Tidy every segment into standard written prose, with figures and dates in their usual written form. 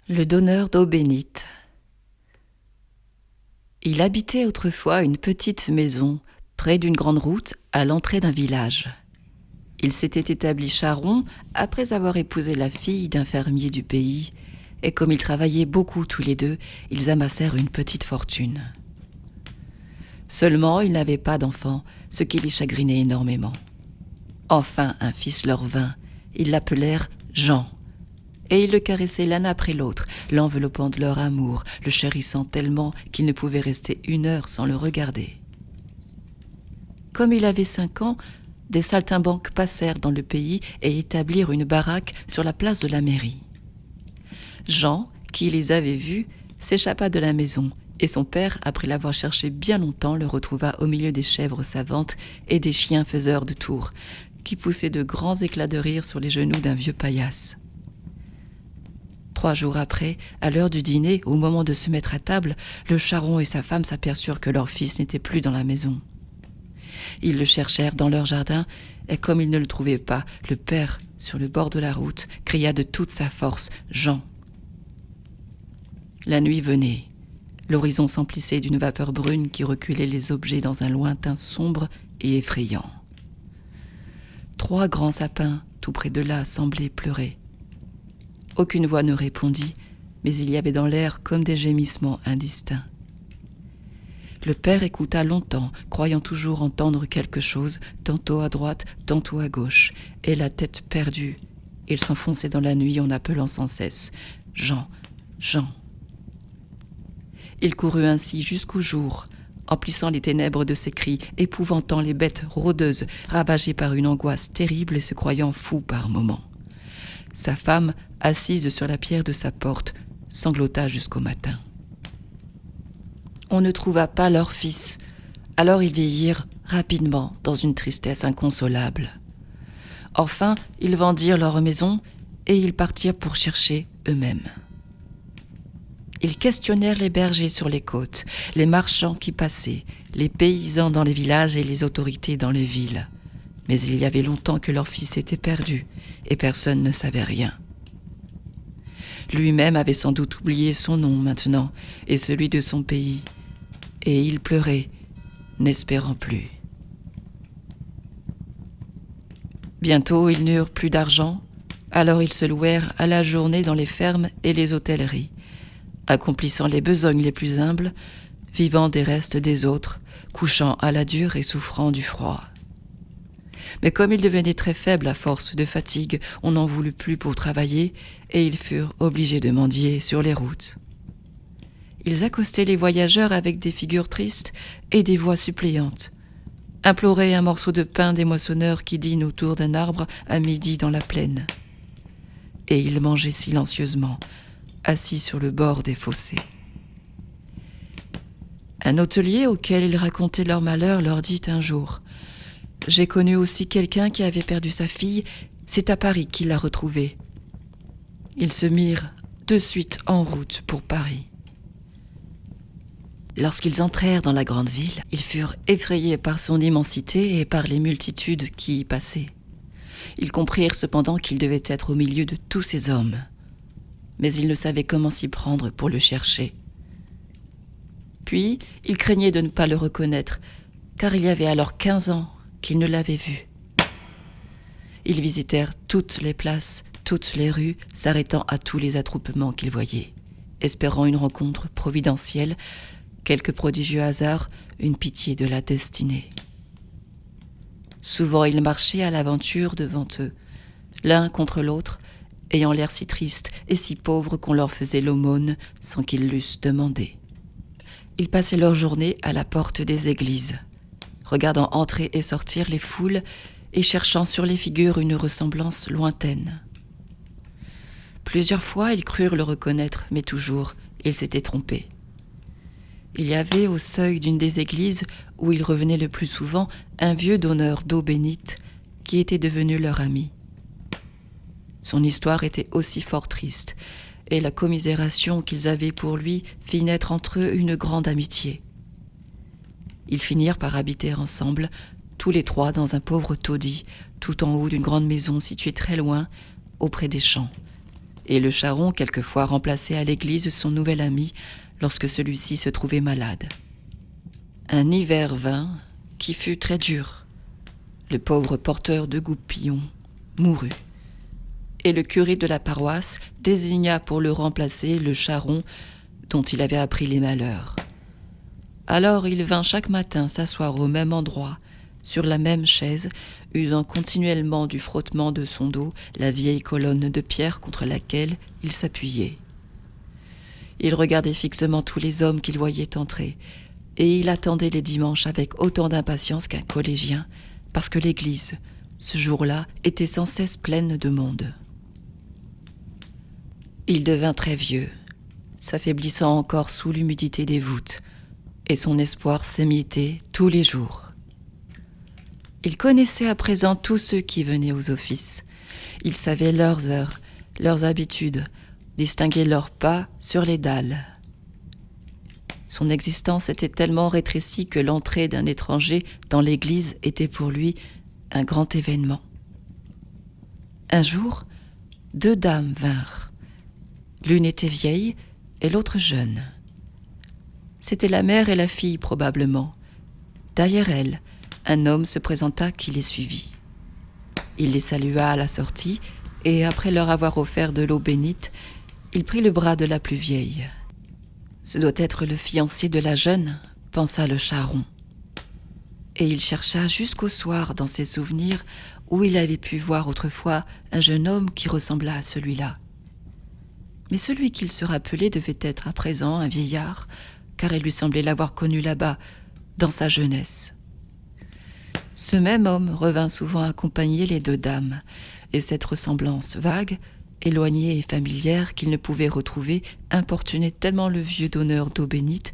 Le donneur d'eau bénite. Il habitait autrefois une petite maison, près d'une grande route, à l'entrée d'un village. Il s'était établi charron après avoir épousé la fille d'un fermier du pays, et comme ils travaillaient beaucoup tous les deux, ils amassèrent une petite fortune. Seulement, ils n'avaient pas d'enfant, ce qui les chagrinait énormément. Enfin, un fils leur vint. Ils l'appelèrent Jean. Et ils le caressaient l'un après l'autre, l'enveloppant de leur amour, le chérissant tellement qu'ils ne pouvaient rester une heure sans le regarder. Comme il avait 5 ans, des saltimbanques passèrent dans le pays et établirent une baraque sur la place de la mairie. Jean, qui les avait vus, s'échappa de la maison, et son père, après l'avoir cherché bien longtemps, le retrouva au milieu des chèvres savantes et des chiens faiseurs de tours, qui poussaient de grands éclats de rire sur les genoux d'un vieux paillasse. 3 jours après, à l'heure du dîner, au moment de se mettre à table, le charron et sa femme s'aperçurent que leur fils n'était plus dans la maison. Ils le cherchèrent dans leur jardin, et comme ils ne le trouvaient pas, le père, sur le bord de la route, cria de toute sa force « Jean !» La nuit venait. L'horizon s'emplissait d'une vapeur brune qui reculait les objets dans un lointain sombre et effrayant. 3 grands sapins, tout près de là, semblaient pleurer. Aucune voix ne répondit, mais il y avait dans l'air comme des gémissements indistincts. Le père écouta longtemps, croyant toujours entendre quelque chose, tantôt à droite, tantôt à gauche, et la tête perdue. Il s'enfonçait dans la nuit en appelant sans cesse « Jean, Jean !» Il courut ainsi jusqu'au jour, emplissant les ténèbres de ses cris, épouvantant les bêtes rôdeuses, ravagées par une angoisse terrible et se croyant fou par moments. Sa femme, assise sur la pierre de sa porte, sanglota jusqu'au matin. On ne trouva pas leur fils, alors ils vieillirent rapidement dans une tristesse inconsolable. Enfin, ils vendirent leur maison et ils partirent pour chercher eux-mêmes. Ils questionnèrent les bergers sur les côtes, les marchands qui passaient, les paysans dans les villages et les autorités dans les villes. Mais il y avait longtemps que leur fils était perdu, et personne ne savait rien. Lui-même avait sans doute oublié son nom maintenant, et celui de son pays, et il pleurait, n'espérant plus. Bientôt, ils n'eurent plus d'argent, alors ils se louèrent à la journée dans les fermes et les hôtelleries, accomplissant les besognes les plus humbles, vivant des restes des autres, couchant à la dure et souffrant du froid. Mais comme ils devenaient très faibles à force de fatigue, on n'en voulut plus pour travailler, et ils furent obligés de mendier sur les routes. Ils accostaient les voyageurs avec des figures tristes et des voix suppléantes, imploraient un morceau de pain des moissonneurs qui dînent autour d'un arbre à midi dans la plaine. Et ils mangeaient silencieusement, assis sur le bord des fossés. Un hôtelier auquel ils racontaient leur malheur leur dit un jour « J'ai connu aussi quelqu'un qui avait perdu sa fille, c'est à Paris qu'il l'a retrouvée. » Ils se mirent de suite en route pour Paris. Lorsqu'ils entrèrent dans la grande ville, ils furent effrayés par son immensité et par les multitudes qui y passaient. Ils comprirent cependant qu'ils devaient être au milieu de tous ces hommes. Mais ils ne savaient comment s'y prendre pour le chercher. Puis, ils craignaient de ne pas le reconnaître, car il y avait alors 15 ans qu'ils ne l'avaient vu. Ils visitèrent toutes les places, toutes les rues, s'arrêtant à tous les attroupements qu'ils voyaient, espérant une rencontre providentielle, quelque prodigieux hasard, une pitié de la destinée. Souvent ils marchaient à l'aventure devant eux, l'un contre l'autre, ayant l'air si triste et si pauvre qu'on leur faisait l'aumône sans qu'ils l'eussent demandé. Ils passaient leur journée à la porte des églises, regardant entrer et sortir les foules et cherchant sur les figures une ressemblance lointaine. Plusieurs fois, ils crurent le reconnaître, mais toujours, ils s'étaient trompés. Il y avait au seuil d'une des églises, où ils revenaient le plus souvent, un vieux donneur d'eau bénite qui était devenu leur ami. Son histoire était aussi fort triste, et la commisération qu'ils avaient pour lui fit naître entre eux une grande amitié. Ils finirent par habiter ensemble, tous les 3 dans un pauvre taudis, tout en haut d'une grande maison située très loin, auprès des champs, et le charron quelquefois remplaçait à l'église son nouvel ami lorsque celui-ci se trouvait malade. Un hiver vint qui fut très dur. Le pauvre porteur de goupillons mourut, et le curé de la paroisse désigna pour le remplacer le charron dont il avait appris les malheurs. Alors il vint chaque matin s'asseoir au même endroit, sur la même chaise, usant continuellement du frottement de son dos la vieille colonne de pierre contre laquelle il s'appuyait. Il regardait fixement tous les hommes qu'il voyait entrer, et il attendait les dimanches avec autant d'impatience qu'un collégien, parce que l'église, ce jour-là, était sans cesse pleine de monde. Il devint très vieux, s'affaiblissant encore sous l'humidité des voûtes, et son espoir s'émiettait tous les jours. Il connaissait à présent tous ceux qui venaient aux offices. Il savait leurs heures, leurs habitudes, distinguer leurs pas sur les dalles. Son existence était tellement rétrécie que l'entrée d'un étranger dans l'église était pour lui un grand événement. Un jour, 2 dames vinrent. L'une était vieille et l'autre jeune. C'étaient la mère et la fille probablement. Derrière elles, un homme se présenta qui les suivit. Il les salua à la sortie et, après leur avoir offert de l'eau bénite, il prit le bras de la plus vieille. « Ce doit être le fiancé de la jeune », pensa le charron. Et il chercha jusqu'au soir dans ses souvenirs où il avait pu voir autrefois un jeune homme qui ressembla à celui-là. Mais celui qu'il se rappelait devait être à présent un vieillard, car il lui semblait l'avoir connu là-bas, dans sa jeunesse. Ce même homme revint souvent accompagner les 2 dames, et cette ressemblance vague, éloignée et familière qu'il ne pouvait retrouver, importunait tellement le vieux donneur d'eau bénite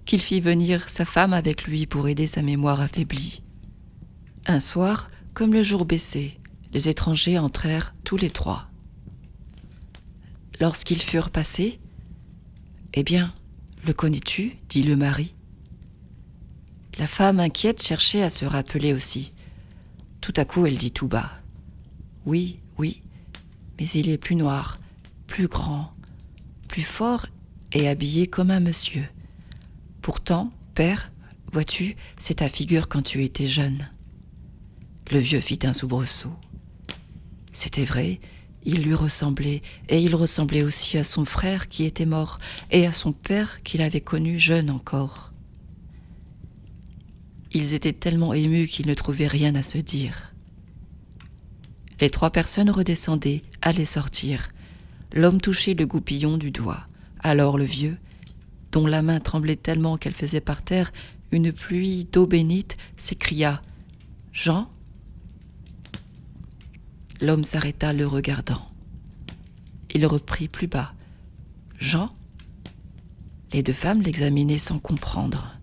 qu'il fit venir sa femme avec lui pour aider sa mémoire affaiblie. Un soir, comme le jour baissait, les étrangers entrèrent tous les 3. Lorsqu'ils furent passés, « Eh bien, le connais-tu » dit le mari. La femme inquiète cherchait à se rappeler aussi. Tout à coup, elle dit tout bas. « Oui, oui, mais il est plus noir, plus grand, plus fort et habillé comme un monsieur. Pourtant, père, vois-tu, c'est ta figure quand tu étais jeune. » Le vieux fit un soubresaut. C'était vrai, il lui ressemblait, et il ressemblait aussi à son frère qui était mort, et à son père qu'il avait connu jeune encore. Ils étaient tellement émus qu'ils ne trouvaient rien à se dire. Les 3 personnes redescendaient, allaient sortir. L'homme touchait le goupillon du doigt. Alors le vieux, dont la main tremblait tellement qu'elle faisait par terre une pluie d'eau bénite, s'écria « Jean ?» L'homme s'arrêta le regardant. Il reprit plus bas « Jean ?» Les 2 femmes l'examinaient sans comprendre.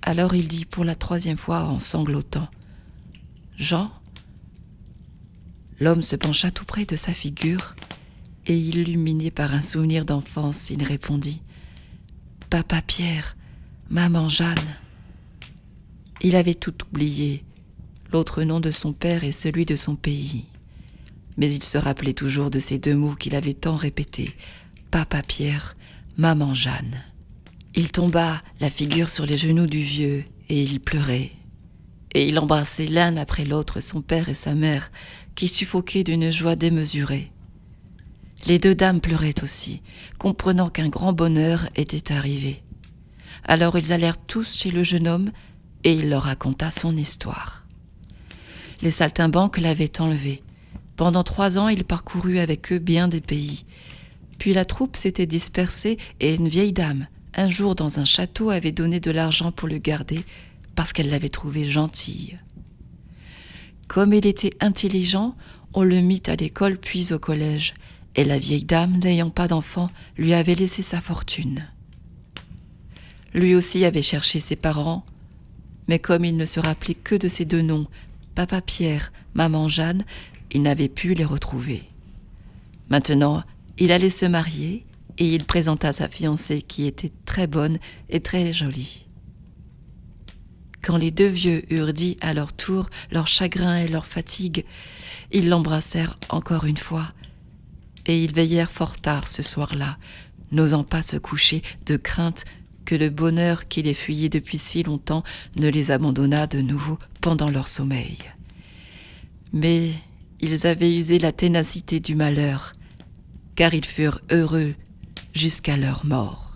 Alors il dit pour la 3e fois en sanglotant « Jean ?» L'homme se pencha tout près de sa figure et, illuminé par un souvenir d'enfance, il répondit « Papa Pierre, maman Jeanne ». Il avait tout oublié, l'autre nom de son père et celui de son pays. Mais il se rappelait toujours de ces 2 mots qu'il avait tant répétés, « Papa Pierre, maman Jeanne ». Il tomba, la figure sur les genoux du vieux, et il pleurait. Et il embrassait l'un après l'autre son père et sa mère, qui suffoquaient d'une joie démesurée. Les 2 dames pleuraient aussi, comprenant qu'un grand bonheur était arrivé. Alors ils allèrent tous chez le jeune homme, et il leur raconta son histoire. Les saltimbanques l'avaient enlevé. Pendant 3 ans, il parcourut avec eux bien des pays. Puis la troupe s'était dispersée, et une vieille dame, un jour dans un château, avait donné de l'argent pour le garder, parce qu'elle l'avait trouvé gentil. Comme il était intelligent, on le mit à l'école puis au collège, et la vieille dame, n'ayant pas d'enfant, lui avait laissé sa fortune. Lui aussi avait cherché ses parents, mais comme il ne se rappelait que de ces 2 noms, Papa Pierre, maman Jeanne, il n'avait pu les retrouver. Maintenant, il allait se marier, et il présenta sa fiancée qui était très bonne et très jolie. Quand les 2 vieux eurent dit à leur tour leur chagrin et leur fatigue, ils l'embrassèrent encore une fois, et ils veillèrent fort tard ce soir-là, n'osant pas se coucher de crainte que le bonheur qui les fuyait depuis si longtemps ne les abandonnât de nouveau pendant leur sommeil. Mais ils avaient usé la ténacité du malheur, car ils furent heureux jusqu'à leur mort.